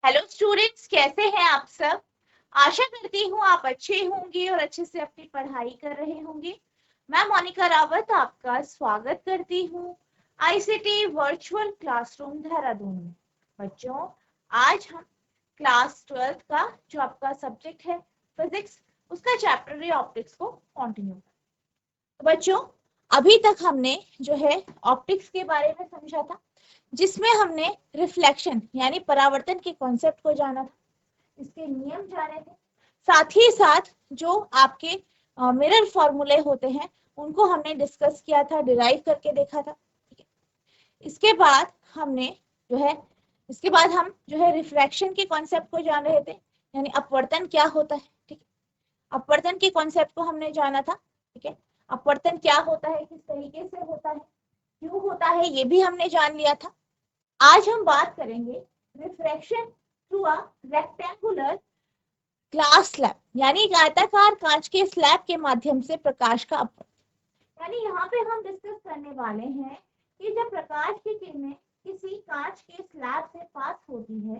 Hello students, कैसे हैं आप सब। आशा करती हूँ आप अच्छे होंगे और अच्छे से अपनी पढ़ाई कर रहे होंगे। मैं मोनिका रावत आपका स्वागत करती हूँ आईसीटी वर्चुअल क्लासरूम देहरादून में। बच्चों, आज हम क्लास 12th का जो आपका सब्जेक्ट है फिजिक्स, उसका चैप्टर है ऑप्टिक्स को कंटिन्यू। तो बच्चों, अभी तक हमने जो है ऑप्टिक्स के बारे में समझा था, जिसमें हमने रिफ्लेक्शन यानी परावर्तन के कॉन्सेप्ट को जाना था, इसके नियम जाने थे, साथ ही साथ जो आपके मिरर फॉर्मूले होते हैं उनको हमने डिस्कस किया था, डिराइव करके देखा था। ठीक है, इसके बाद हमने जो है इसके बाद हम जो है रिफ्रैक्शन के कॉन्सेप्ट को जान रहे थे, यानी अपवर्तन क्या होता है। ठीक है, अपवर्तन के कॉन्सेप्ट को हमने जाना था। ठीक है, अपवर्तन क्या होता है, किस तरीके से होता है, क्यों होता है, ये भी हमने जान लिया था। आज हम बात करेंगे refraction through a rectangular glass slab, यानी एक आयताकार कांच के स्लैब के माध्यम से प्रकाश का अपवर्तन। यानी यहाँ पे हम डिस्कस करने वाले हैं कि जब प्रकाश की किरणें किसी कांच के स्लैब से पास होती है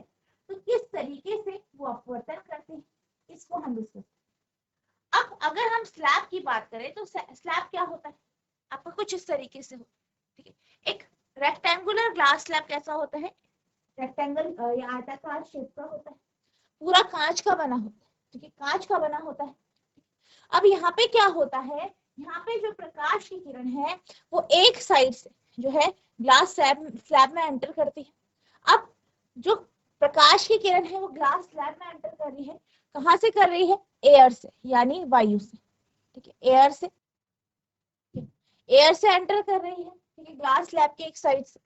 तो किस तरीके से वो अपवर्तन करती है, इसको हम डिस्कस। अब अगर हम स्लैब की बात करें तो स्लैब क्या होता है, आपका कुछ इस तरीके से हो। ठीक है, एक रेक्टेंगुलर ग्लास स्लैब कैसा होता है, रेक्टेंगल या आयताकार शेप का होता है, पूरा कांच का बना होता है। ठीक है, कांच का बना होता है। अब यहाँ पे क्या होता है, यहाँ पे जो प्रकाश की किरण है वो एक साइड से जो है ग्लास स्लैब में एंटर करती है। अब जो प्रकाश की किरण है वो ग्लास स्लैब में एंटर कर रही है, कहाँ से कर रही है, एयर से, यानी वायु से। ठीक है, एयर से एंटर कर रही है। ठीक है, ग्लास स्लैब के एक साइड से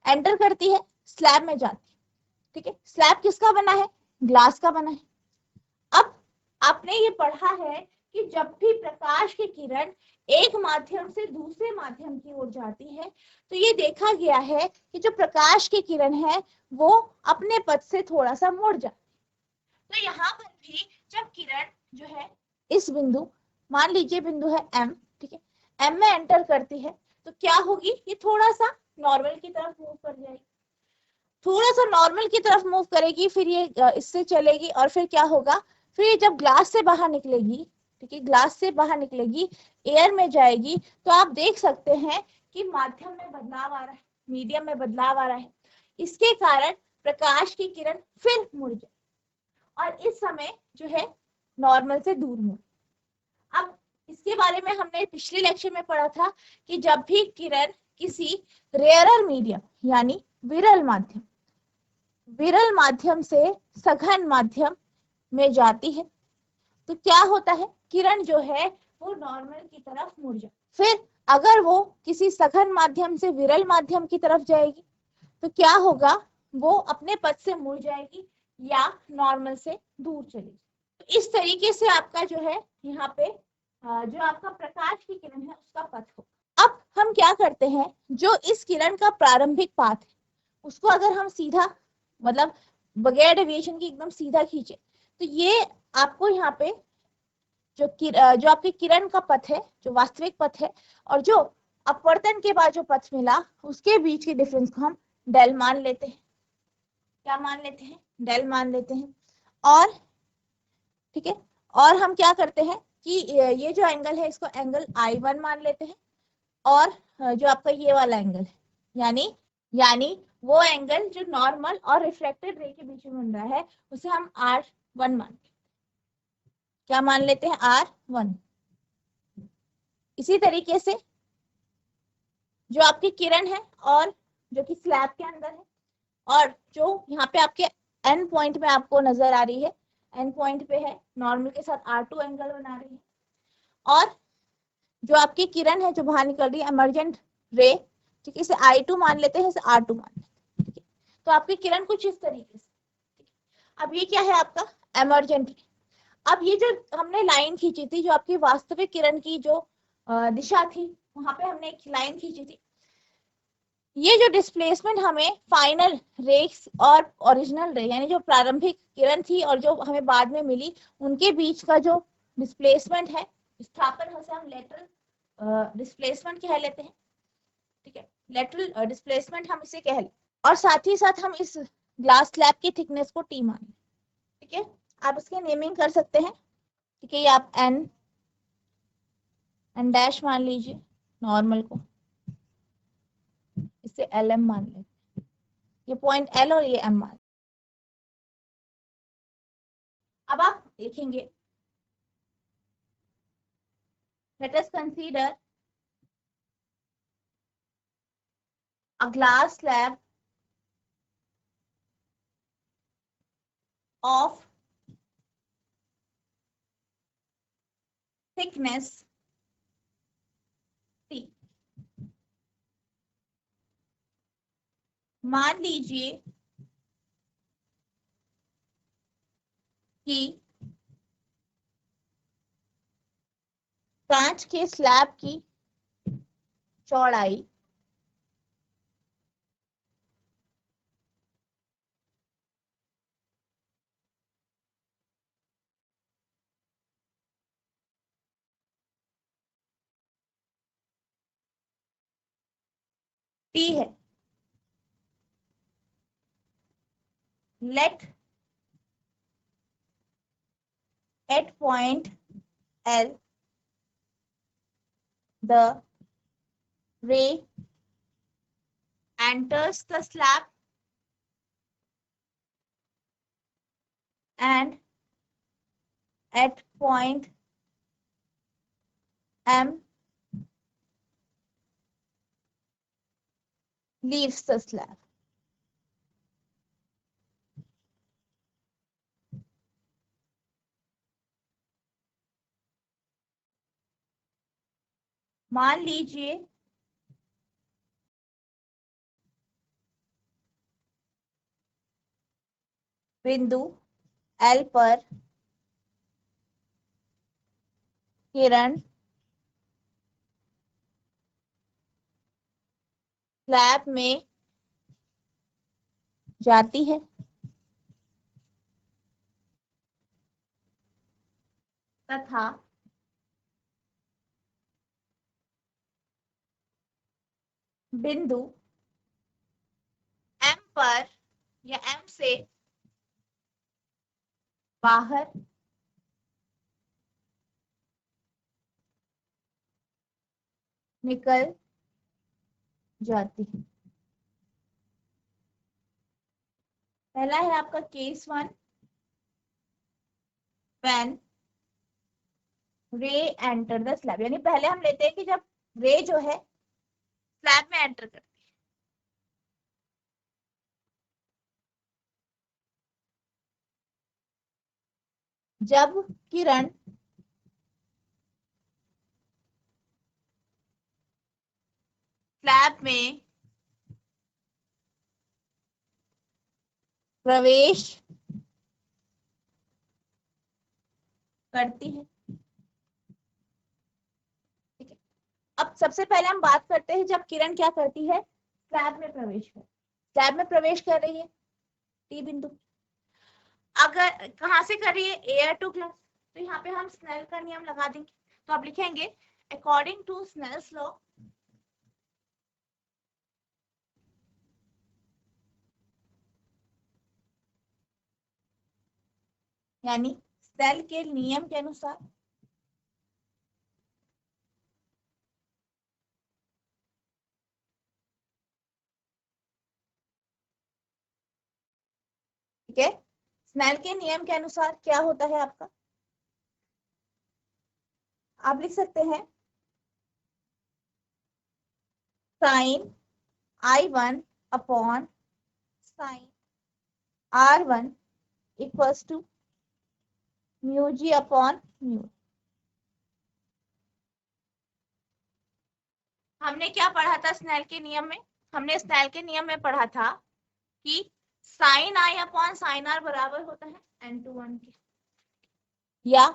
एंटर करती है, स्लैब में जाती है। ठीक है, स्लैब किसका बना है, ग्लास का बना है। अब आपने ये पढ़ा है कि जब भी प्रकाश की किरण एक माध्यम से दूसरे माध्यम की ओर जाती है तो ये देखा गया है कि जो प्रकाश की किरण है वो अपने पथ से थोड़ा सा मुड़ जाती है। तो यहाँ पर भी जब किरण जो है इस बिंदु, मान लीजिए बिंदु है एम, ठीक है, एम में एंटर करती है तो क्या होगी, ये थोड़ा सा नॉर्मल की तरफ मूव कर जाएगी, थोड़ा सा नॉर्मल की तरफ मूव करेगी, फिर ये इससे चलेगी और फिर क्या होगा, फिर ये जब ग्लास से बाहर निकलेगी, ठीक है, ग्लास से बाहर निकलेगी, एयर में जाएगी, तो आप देख सकते हैं कि माध्यम में बदलाव आ रहा है, मीडियम में बदलाव आ रहा है। इसके कारण प्रकाश की किरण फिर मुड़ जाए और इस समय जो है नॉर्मल से दूर मुड़। अब इसके बारे में हमने पिछले लेक्चर में पढ़ा था कि जब भी किरण किसी रेयरर मीडियम यानी विरल माध्यम से सघन माध्यम में जाती है तो क्या होता है, किरण जो है वो नॉर्मल की तरफ मुड़ जाए। फिर अगर वो किसी सघन माध्यम से विरल माध्यम की तरफ जाएगी तो क्या होगा, वो अपने पथ से मुड़ जाएगी या नॉर्मल से दूर चलेगी। तो इस तरीके से आपका जो है यहाँ पे जो आपका प्रकाश की किरण है उसका पथ होगा। अब हम क्या करते हैं, जो इस किरण का प्रारंभिक पाथ है उसको अगर हम सीधा, मतलब बगैर डेविएशन की एकदम सीधा खींचे तो ये आपको यहाँ पे जो आपकी किरण का पथ है, जो वास्तविक पथ है, और जो अपवर्तन के बाद जो पथ मिला उसके बीच के डिफरेंस को हम डेल मान लेते हैं। क्या मान लेते हैं, डेल मान लेते हैं। और ठीक है, और हम क्या करते हैं कि ये जो एंगल है इसको एंगल I1 मान लेते हैं, और जो आपका ये वाला एंगल है यानी वो एंगल जो नॉर्मल और रिफ्लेक्टेड रे के बीच में बन रहा है उसे हम R1 मान, क्या मान लेते हैं, R1। इसी तरीके से जो आपकी किरण है और जो कि स्लैब के अंदर है और जो यहाँ पे आपके एंड पॉइंट में आपको नजर आ रही है, एंड पॉइंट पे है नॉर्मल के साथ R2 एंगल बना रही है, और जो आपकी किरण है जो बाहर निकल रही है एमर्जेंट रे, ठीक है, इसे I2 मान लेते हैं, इसे R2 मान लेते हैं। ठीक है, तो आपकी किरण कुछ इस तरीके से। अब ये क्या है आपका एमर्जेंट रे। अब ये जो हमने लाइन खींची थी, जो आपकी वास्तविक किरण की जो दिशा थी वहां पे हमने एक लाइन खींची थी, ये जो डिस्प्लेसमेंट हमें फाइनल रेस और ओरिजिनल रे यानी जो प्रारंभिक किरण थी और जो हमें बाद में मिली उनके बीच का जो डिस्प्लेसमेंट है, विस्थापन उसे हम लेटरल डिस्प्लेसमेंट कह लेते हैं। ठीक है, लेटरल डिस्प्लेसमेंट हम इसे कह लेते, और साथ ही साथ हम इस ग्लास स्लैब की थिकनेस को टी माने, ठीक है। आप इसके नेमिंग कर सकते हैं, ठीक है। ये आप एन डैश मान लीजिए नॉर्मल को, इसे एल एम मान लें, ये पॉइंट एल और ये एम मान। अब आप देखेंगे, let us consider a glass slab of thickness T। मान लीजिए कि कांच के स्लैब की चौड़ाई T है। Let at point L the ray enters the slab and at point M leaves the slab। मान लीजिए बिंदु L पर किरण स्लैब में जाती है तथा बिंदु M पर या M से बाहर निकल जाती है। पहला है आपका केस 1, व्हेन रे एंटर द स्लैब, यानी पहले हम लेते हैं कि जब रे जो है स्लैब में एंटर करती है। जब किरण स्लैब में प्रवेश करती है, ठीक है। अब सबसे पहले हम बात करते हैं जब किरण क्या करती है, स्लैब में प्रवेश कर, स्लैब में प्रवेश कर रही है टी बिंदु, अगर कहां से कर रही है, एयर टू ग्लास, तो यहाँ पे हम स्नेल का नियम लगा देंगे। तो आप लिखेंगे अकॉर्डिंग टू स्नेल्स लॉ यानी स्नेल के नियम के अनुसार ठीक है, स्नेल के नियम के अनुसार क्या होता है आपका, आप लिख सकते हैं sine I1 upon sine R1 equals to mu ji upon mu. हमने क्या पढ़ा था स्नेल के नियम में, हमने स्नेल के नियम में पढ़ा था कि sine I upon sine R बराबर होता है n/1 के, या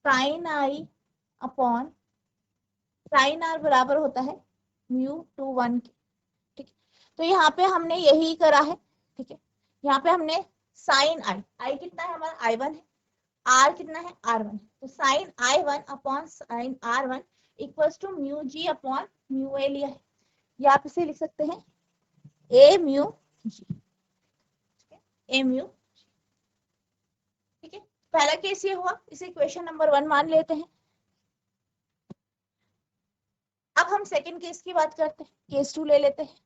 sine I upon sine R बराबर होता है μ/1 के, ठीक है। तो यहाँ पे हमने यही करा है, ठीक है। यहाँ पे हमने साइन आई कितना है हमारा I1 है, आर कितना है R1 है, तो sine I1 upon sine R1 equals to mu ji upon mu A लिया है, या आप इसे लिख सकते हैं ए म्यू जी। mu। ठीक है, पहला केस ये हुआ, इसे इक्वेशन नंबर 1 मान लेते हैं। अब हम सेकंड केस की बात करते हैं, केस 2 ले लेते हैं।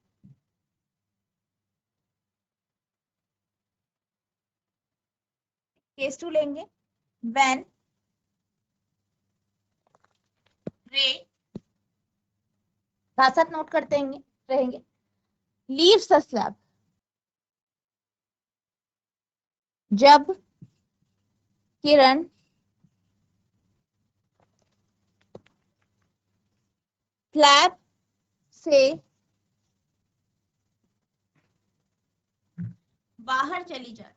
केस 2 लेंगे, व्हेन रे, साथ साथ नोट करते रहेंगे, लीव्स द स्लैब, जब किरण स्लैब से बाहर चली जाती,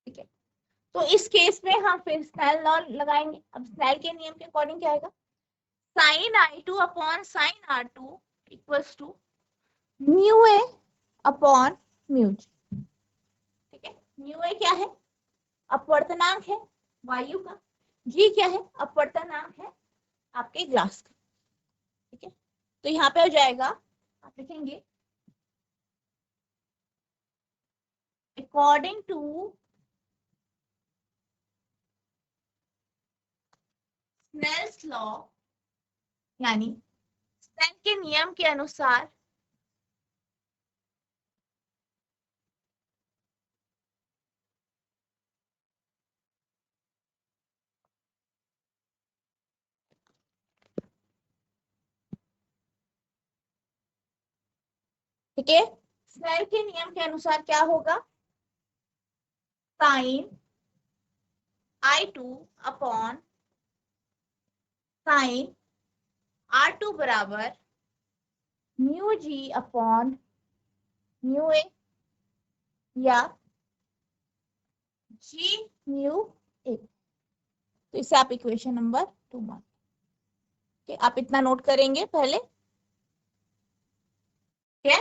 ठीक है। तो इस केस में हम फिर स्नेल लॉ लगाएंगे। अब स्नेल के नियम के अकॉर्डिंग क्या आएगा, sine I2 upon sine R2 equals to mu A upon mu G. ठीक है, म्यू ए क्या है, अपवर्तनांक है वायु का, जी क्या है, अपवर्तनांक है आपके ग्लास का। ठीक है, तो यहाँ पे हो जाएगा, आप लिखेंगे अकॉर्डिंग टू स्नेल्स लॉ, यानी स्नेल के नियम के अनुसार ठीक है, स्नेल के नियम के अनुसार क्या होगा, sign I2 upon sine R2 बराबर म्यू जी अपॉन म्यू ए, या जी म्यू ए। तो इसे आप इक्वेशन नंबर 2 मान, आप इतना नोट करेंगे पहले। ठीक है,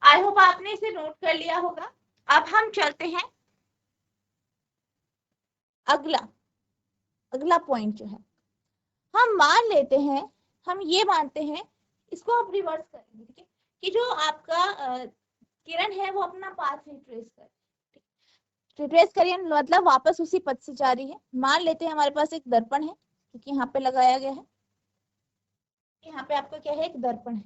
आई होप आपने इसे नोट कर लिया होगा। अब हम चलते हैं अगला अगला पॉइंट जो है, हम मान लेते हैं, हम ये मानते हैं, इसको आप रिवर्स करेंगे। ठीक है, कि जो आपका किरण है वो अपना पाथ रिट्रेस करिए, मतलब वापस उसी पथ से जा रही है। मान लेते हैं हमारे पास एक दर्पण है, क्योंकि यहाँ पे लगाया गया है, यहाँ पे आपका क्या है, एक दर्पण है।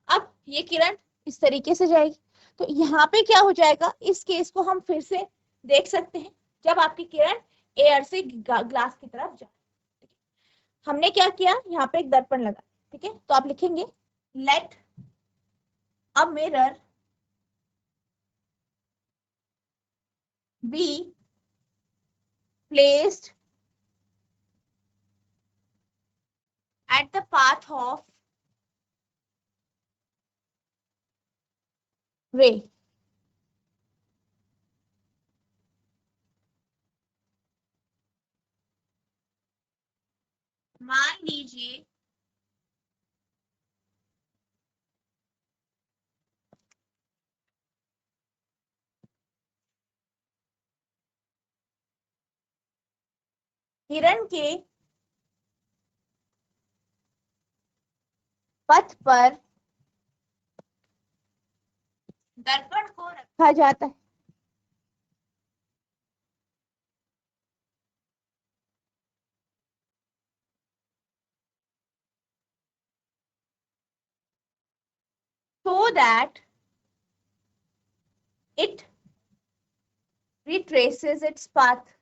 अब ये किरण इस तरीके से जाएगी, तो यहाँ पे क्या हो जाएगा, इस केस को हम फिर से देख सकते हैं, जब आपकी किरण एयर से ग्लास की तरफ जाए। हमने क्या किया, यहाँ पे एक दर्पण लगा। ठीक है, तो आप लिखेंगे let a mirror be placed at the path of ray. मान लीजिए किरण के पथ पर दर्पण को रखा जाता है, so that it retraces its path,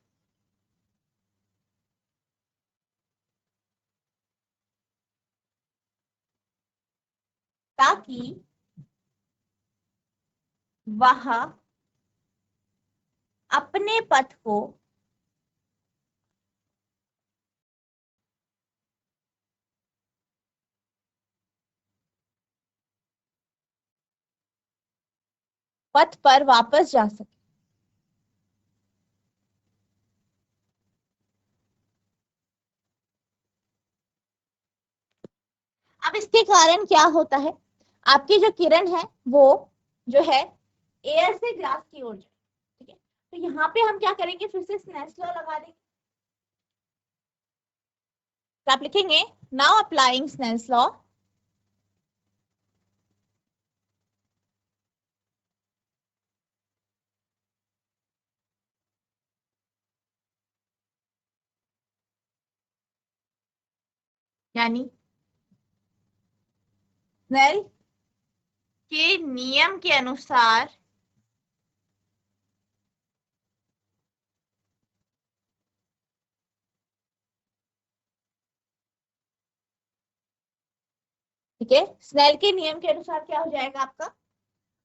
ताकि वह अपने पथ को पथ पर वापस जा सके। अब इसके कारण क्या होता है, आपकी जो किरण है वो जो है एयर से ग्लास की ओर जाए। ठीक है, तो यहाँ पे हम क्या करेंगे, फिर से स्नेल्स लॉ लगा देंगे। तो आप लिखेंगे नाउ अप्लाइंग स्नेल्स लॉ, यानी स्नेल के नियम के अनुसार ठीक है, स्नेल के नियम के अनुसार क्या हो जाएगा आपका,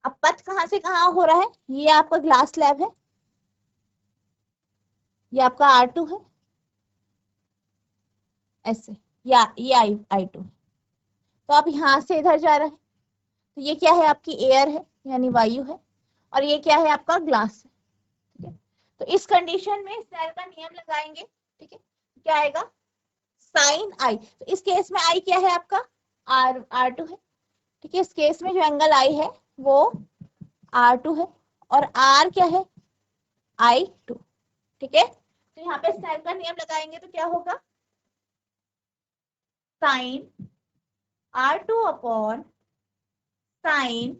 अब पथ कहां से कहां हो रहा है, ये आपका ग्लास स्लैब है, ये आपका R2 है, ऐसे, या ये I2 है, तो आप यहां से इधर जा रहे हैं, तो ये क्या है आपकी एयर है यानी वायु है, और ये क्या है आपका ग्लास है, ठीक है। तो इस कंडीशन में स्नेल का नियम लगाएंगे, ठीक है, क्या आएगा साइन आई, तो इस केस में आई क्या है आपका R2 है, ठीक है, इस केस में जो एंगल आई है वो R2 है, और R क्या है I2, ठीक है। तो यहाँ पे स्नेल का नियम लगाएंगे तो क्या होगा, sign R2 upon sine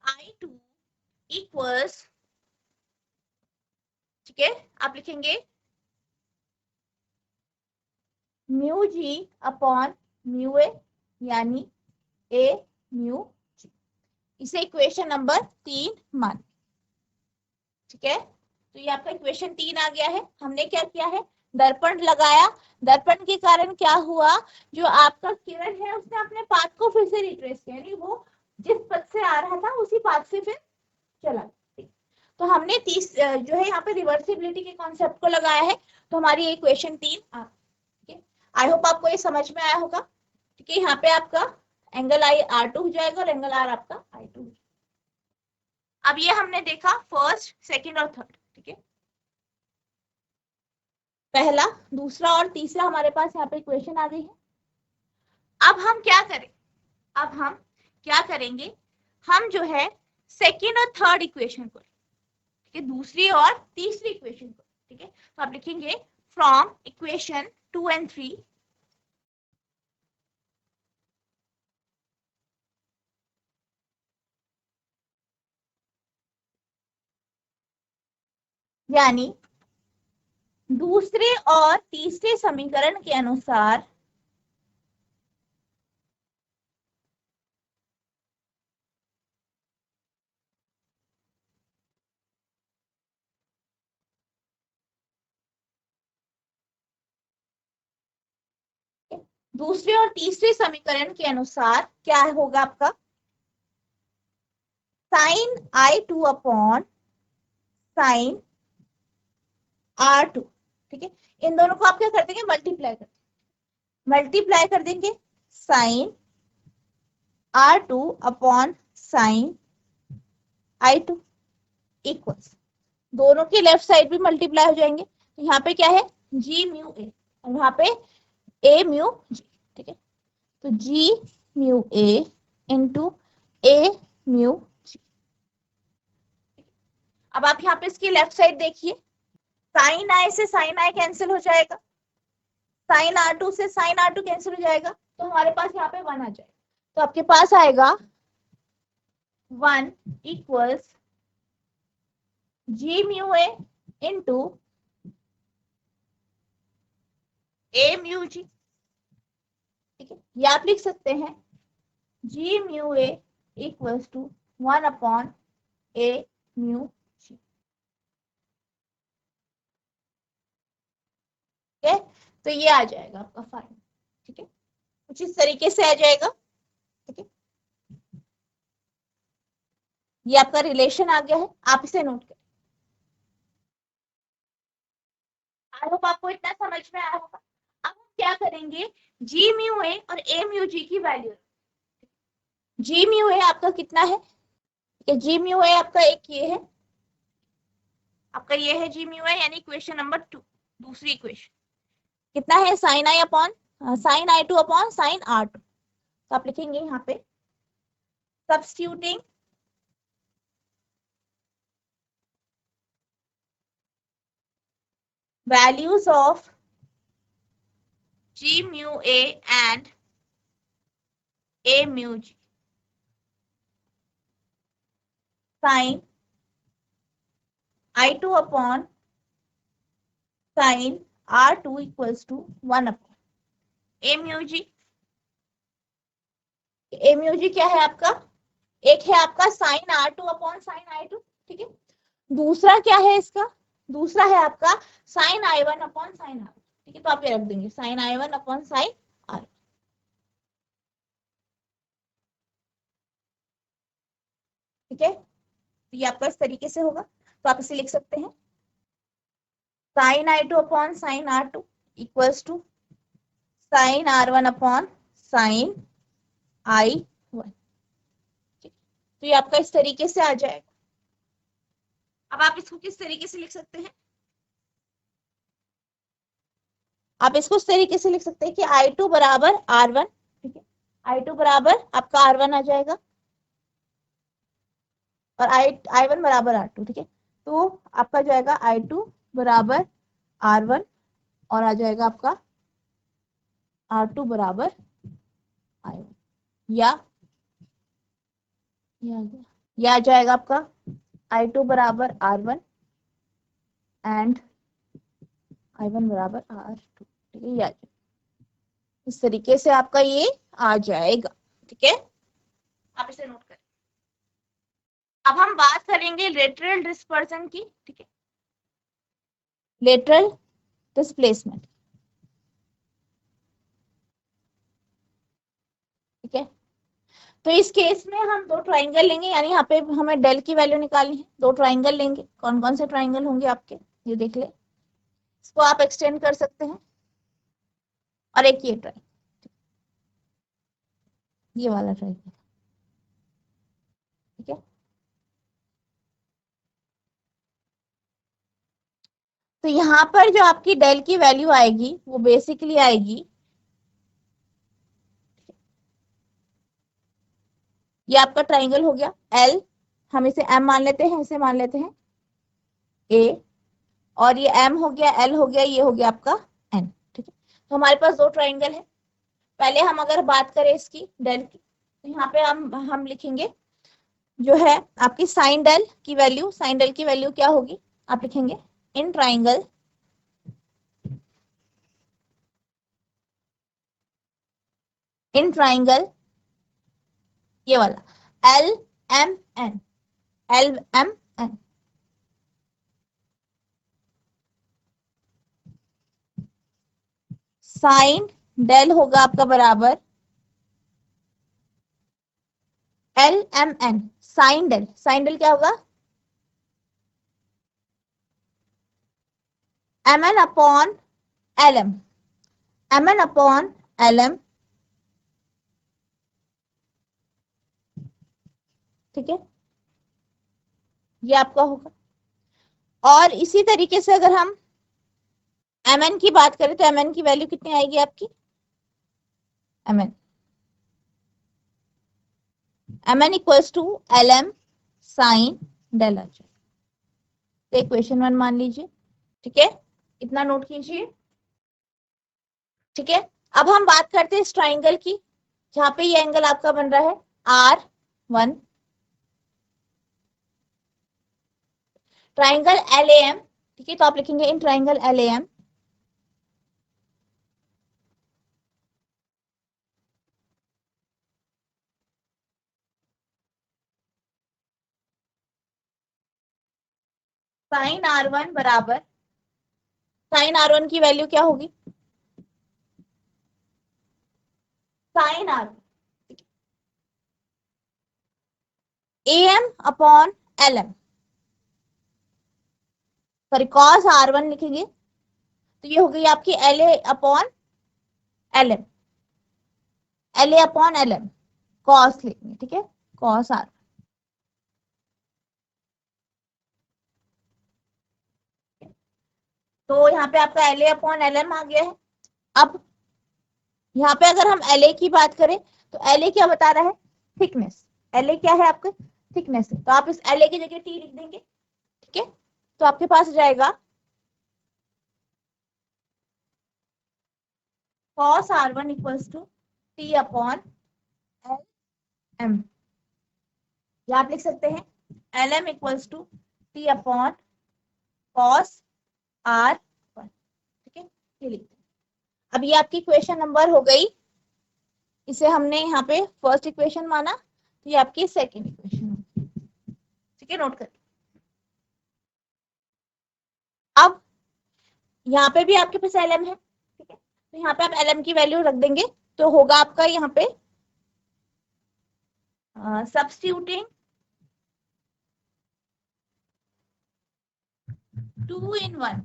I2 equals, ठीक है, आप लिखेंगे म्यू जी अपॉन म्यू ए, यानी ए म्यू जी, इसे इक्वेशन नंबर 3 मान, ठीक है। तो ये आपका इक्वेशन 3 आ गया है। हमने क्या किया है, दर्पण लगाया, दर्पण के कारण क्या हुआ, जो आपका किरण है उसने अपने पाथ को फिर से रिट्रेस किया, यानी वो जिस पथ से आ रहा था उसी पाथ से फिर चला। तो हमने जो है यहाँ पे रिवर्सिबिलिटी के कॉन्सेप्ट को लगाया है, तो हमारी इक्वेशन 3 आ, ठीक है। आई होप आपको ये समझ में आया होगा, ठीक है। यहाँ पे आपका एंगल आई R2 हो जाएगा और एंगल आर आपका I2। अब ये हमने देखा फर्स्ट, सेकंड और थर्ड, ठीक है, पहला, दूसरा और तीसरा हमारे पास यहाँ पे इक्वेशन आ गई है। अब हम क्या करें, अब हम क्या करेंगे, हम जो है सेकंड और थर्ड इक्वेशन को, ठीक है, दूसरी और तीसरी इक्वेशन को, ठीक है, तो आप लिखेंगे फ्रॉम इक्वेशन 2 and 3, यानी दूसरे और तीसरे समीकरण के अनुसार दूसरे और तीसरे समीकरण के अनुसार क्या होगा आपका, sign I2 upon sine R2, ठीक है, इन दोनों को आप क्या कर देंगे, मल्टीप्लाई कर देंगे, sign R2 upon sine I2 equals, दोनों के लेफ्ट साइड भी मल्टीप्लाई हो जाएंगे, तो यहाँ पे क्या है जी म्यू ए, और यहाँ पे ए म्यू जी, ठीक है, तो जी mu A into A mu जी। अब आप यहाँ पे इसकी लेफ्ट साइड देखिए, साइन आई से साइन आई कैंसिल हो जाएगा, साइन R2 से साइन R2 कैंसिल हो जाएगा, तो हमारे पास यहाँ पे 1 आ जाएगा, तो आपके पास आएगा 1 equals G mu A into A mu G, ठीक है, या आप लिख सकते हैं G mu A equals to 1 upon A mu G, ठीक है, तो ये आ जाएगा आपका फाइनल, ठीक है, कुछ इस तरीके से आ जाएगा, ठीक है, ये आपका रिलेशन आ गया है, आप इसे नोट करें। आई होप आपको इतना समझ में आया होगा। अब हम क्या करेंगे, जी म्यू ए और ए म्यू जी की वैल्यू, जी म्यू ए आपका कितना है, जी म्यू ए आपका एक ये है, आपका ये है जी म्यू ए, यानी इक्वेशन नंबर 2, दूसरी इक्वेशन कितना है, sine I upon sine I2 upon sine R2, तो आप लिखेंगे यहाँ पे substituting values of G mu A and A mu G sin I2 upon sin R2 equals to 1 upon A mu G। A mu G क्या है आपका? एक है आपका sin R2 upon sin I2, ठीक है। दूसरा क्या है इसका? दूसरा है आपका sin I1 upon sin R, ठीक है। तो आप ये रख देंगे sin I1 upon sin R, ठीक है। तो ये आपका इस तरीके से होगा, तो आप इसे लिख सकते हैं sin I2 upon sin R2 equals to sin R1 upon sin I1, तो ये आपका इस तरीके से आ जाएगा। अब आप इसको किस तरीके से लिख सकते हैं? आप इसको इस तरीके से लिख सकते हैं कि I2 बराबर R1, ठीक है। I2 बराबर आपका R1 आ जाएगा और I1 बराबर R2, ठीक है। तो आपका जाएगा I2 बराबर R1 और आ जाएगा आपका R2 बराबर I1, या आ जाएगा आपका I2 बराबर R1 एंड I1 बराबर R2, ठीक है। ये आ जाएगा इस तरीके से, आपका ये आ जाएगा, ठीक है। आप इसे नोट करें। अब हम बात करेंगे लेटरल डिस्पर्सन की, ठीक है, लेटरल डिस्प्लेसमेंट, ठीक है। तो इस केस में हम दो ट्राइंगल लेंगे, यानी यहाँ पे हमें डेल की वैल्यू निकालनी है। दो ट्राइंगल लेंगे, कौन कौन से ट्राइंगल होंगे आपके, ये देख ले। इसको आप एक्सटेंड कर सकते हैं, और एक ये ट्राइंगल, ये वाला ट्राइंगल, ठीक है। तो यहाँ पर जो आपकी डेल की वैल्यू आएगी वो बेसिकली आएगी, ये आपका ट्राइंगल हो गया एल, हम इसे एम मान लेते हैं, इसे मान लेते हैं ए, और ये एम हो गया, एल हो गया, ये हो गया आपका एन, ठीक है। तो हमारे पास दो ट्राइंगल है। पहले हम अगर बात करें इसकी डेल की, तो यहाँ पे हम लिखेंगे जो है आपकी साइन डेल की वैल्यू, साइन डेल की वैल्यू क्या होगी, आप लिखेंगे इन ट्राइंगल ये वाला L M N, L M N, sine del होगा आपका बराबर L M N, sine del, sine del क्या होगा M N upon L M, M N upon L M, ठीक है, ये आपका होगा। और इसी तरीके से अगर हम एम एन की बात करें तो एम एन की वैल्यू कितनी आएगी आपकी, M N equals to L M sine del आ जाए, तो इक्वेशन 1 मान लीजिए, ठीक है। इतना नोट कीजिए, ठीक है। अब हम बात करते हैं इस ट्राइंगल की, जहां पे ये एंगल आपका बन रहा है R1, ट्राइंगल LAM, ठीक है। तो आप लिखेंगे in triangle LAM sign R1 बराबर, साइन R1 की वैल्यू क्या होगी, sine R AM upon LM, sorry cos R1 लिखेंगे, तो ये हो गई आपकी LA upon LM, LA upon LM, cos लिखेंगे, ठीक है, कॉस R, तो यहाँ पे आपका LA अपॉन LM आ गया है। अब यहाँ पे अगर हम LA की बात करें तो LA क्या बता रहा है, थिकनेस, LA क्या है आपका, थिकनेस है, तो आप इस LA की जगह T लिख देंगे, ठीक है। तो आपके पास जाएगा cos r1 equals to t upon lm, या आप लिख सकते हैं lm equals to t upon cos r1। ठीक है, ये लिखते हैं। अब ये आपकी इक्वेशन नंबर हो गई, इसे हमने यहाँ पे फर्स्ट इक्वेशन माना, तो ये आपकी सेकेंड इक्वेशन होगी। ठीक है, नोट कर। अब यहाँ पे भी आपके पास lm है, ठीक है, तो यहाँ पे आप lm की वैल्यू रख देंगे, तो होगा आपका यहाँ पे सब्स्टिट्यूटिंग 2 in 1,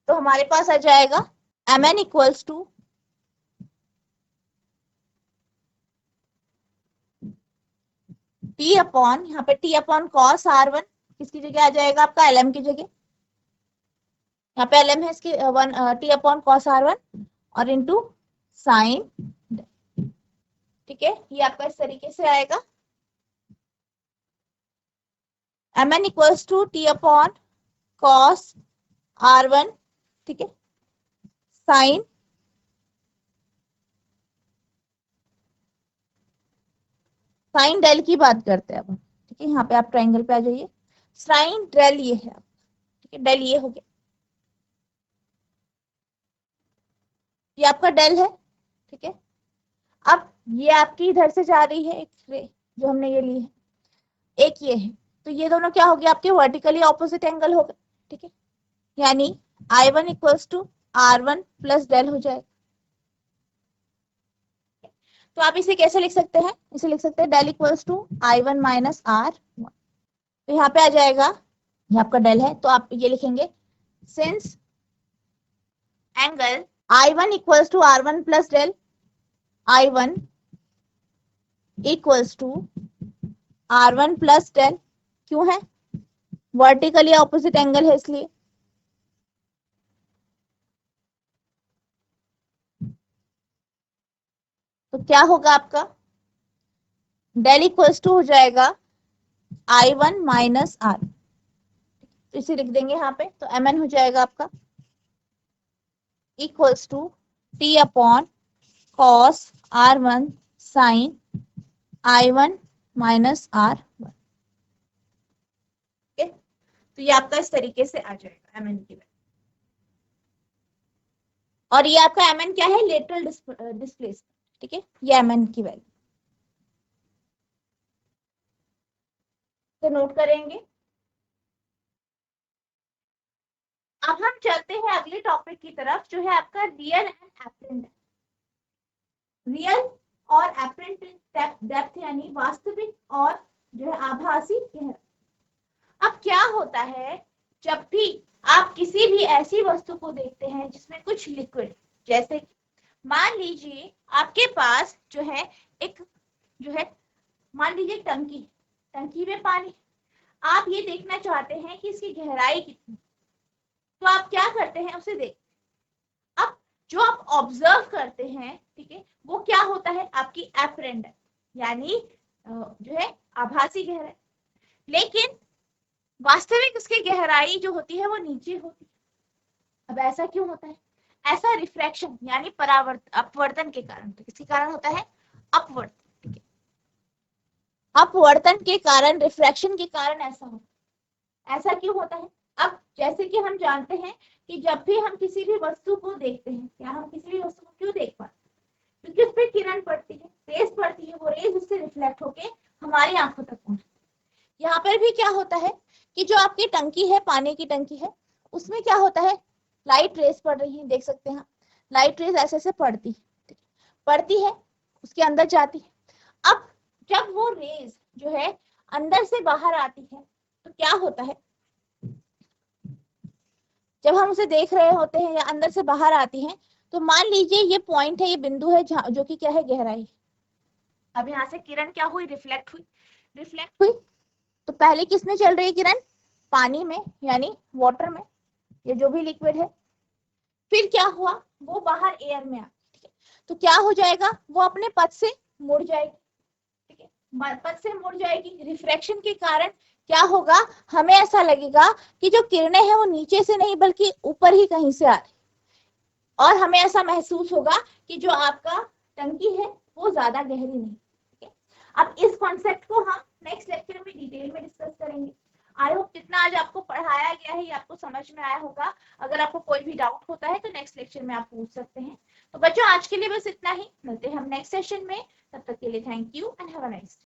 तो हमारे पास आ जाएगा mn equals to t upon, यहाँ पे t अपॉन cos r1 किसकी जगह आ जाएगा आपका lm की जगह, यहाँ पे lm है इसकी t अपॉन cos r1 और इनटू साइन। ठीक है, ये आपका इस तरीके से आएगा mn equals to t upon cos r1, ठीक है, साइन साइन डेल की बात करते हैं अब। ठीक है, यहाँ पे आप ट्रायंगल पे आ जाइए, साइन डेल ये है, ठीक है, डेल ये हो गया, ये आपका डेल है। ठीक है, अब ये आपकी इधर से जा रही है एक रे, जो हमने ये ली है, एक ये है, तो ये दोनों क्या हो गया आपके वर्टिकली ऑपोजिट एंगल हो गए। ठीक है, यानी I1 equals to R1 plus del हो जाएगा। तो आप इसे कैसे लिख सकते हैं, इसे लिख सकते हैं del equals to I1 minus R1, तो यहाँ पे आ जाएगा, ये आपका डेल है, तो आप ये लिखेंगे since angle I1 equals to R1 plus del, I1 equals to R1 plus del, क्यों है, वर्टिकली ऑपोजिट एंगल है इसलिए। तो क्या होगा आपका डेल इक्वल्स टू हो जाएगा I1 माइनस R, तो इसे लिख देंगे यहाँ पे, तो mn हो जाएगा आपका equals to t upon cos r1 sine I1 minus R1। ठीक है, तो ये आपका इस तरीके से आ जाएगा mn की वैल्यू, और ये आपका mn क्या है, लेटरल डिस्प्लेसमेंट। ठीक है, ये mn की वैल्यू तो नोट करेंगे। अब हम चलते हैं अगले टॉपिक की तरफ, जो है आपका रियल एंड एपरेंट। रियल और एपरेंट डेप्थ यानी वास्तविक और जो है आभासी गहराई। अब क्या होता है, जब भी आप किसी भी ऐसी वस्तु को देखते हैं जिसमें कुछ लिक्विड, जैसे मान लीजिए आपके पास जो है एक जो है मान लीजिए टंकी, टंकी में पानी, आप ये देखना चाहते हैं कि इसकी गहराई कितनी, तो आप क्या करते हैं, उसे देख, अब जो आप ऑब्जर्व करते हैं, ठीक है, वो क्या होता है, आपकी एपरेंट यानी जो है आभासी गहराई, लेकिन वास्तविक उसकी गहराई जो होती है वो नीचे होती है। अब ऐसा क्यों होता है, ऐसा रिफ्रैक्शन यानी अपवर्तन के कारण, तो किसके कारण होता है, अपवर्तन, ठीक है, अपवर्तन के कारण, रिफ्रैक्शन के कारण ऐसा होता है। ऐसा क्यों होता है, अब जैसे कि हम जानते हैं कि जब भी हम किसी भी वस्तु को देखते हैं, या हम किसी भी वस्तु को क्यों देख पाते हैं, क्योंकि उस पर किरण पड़ती है, रेज पड़ती है, वो रेज उससे रिफ्लेक्ट होके हमारी आंखों तक पहुंचती है। यहाँ पर भी क्या होता है कि जो आपकी टंकी है, पानी की टंकी है, उसमें क्या होता है, लाइट रेज पड़ रही है, देख सकते हैं, लाइट रेज ऐसे ऐसे पड़ती है, उसके अंदर जाती है। अब जब वो रेज जो है अंदर से बाहर आती है, तो क्या होता है, जब हम उसे देख रहे होते हैं या अंदर से बाहर आती हैं, तो मान लीजिए ये पॉइंट है, ये बिंदु है, जो कि क्या है, गहराई। अब यहाँ से किरण क्या हुई, रिफ्लेक्ट हुई, तो पहले किसमें चल रही है किरण, पानी में यानी वाटर में, ये जो भी लिक्विड है, फिर क्या हुआ, वो बाहर एयर में आ, ठीक है, तो क्या हो जाएगा, वो अपने पथ से मुड़ जाएगी, ठीक है, पथ से मुड़ जाएगी, रिफ्रैक्शन के कारण क्या होगा, हमें ऐसा लगेगा कि जो किरणें हैं वो नीचे से नहीं बल्कि ऊपर ही कहीं से आ रही, और हमें ऐसा महसूस होगा कि जो आपका टंकी है वो ज्यादा गहरी नहीं। ठीक है, अब इस कॉन्सेप्ट को हम नेक्स्ट लेक्चर में डिटेल में डिस्कस करेंगे। आई होप जितना आज आपको पढ़ाया गया है ये आपको समझ में आया होगा। अगर आपको कोई भी डाउट होता है तो नेक्स्ट लेक्चर में आप पूछ सकते हैं। तो बच्चों आज के लिए बस इतना ही, मिलते हैं हम नेक्स्ट सेशन में। तब तक के लिए thank you and have a nice day.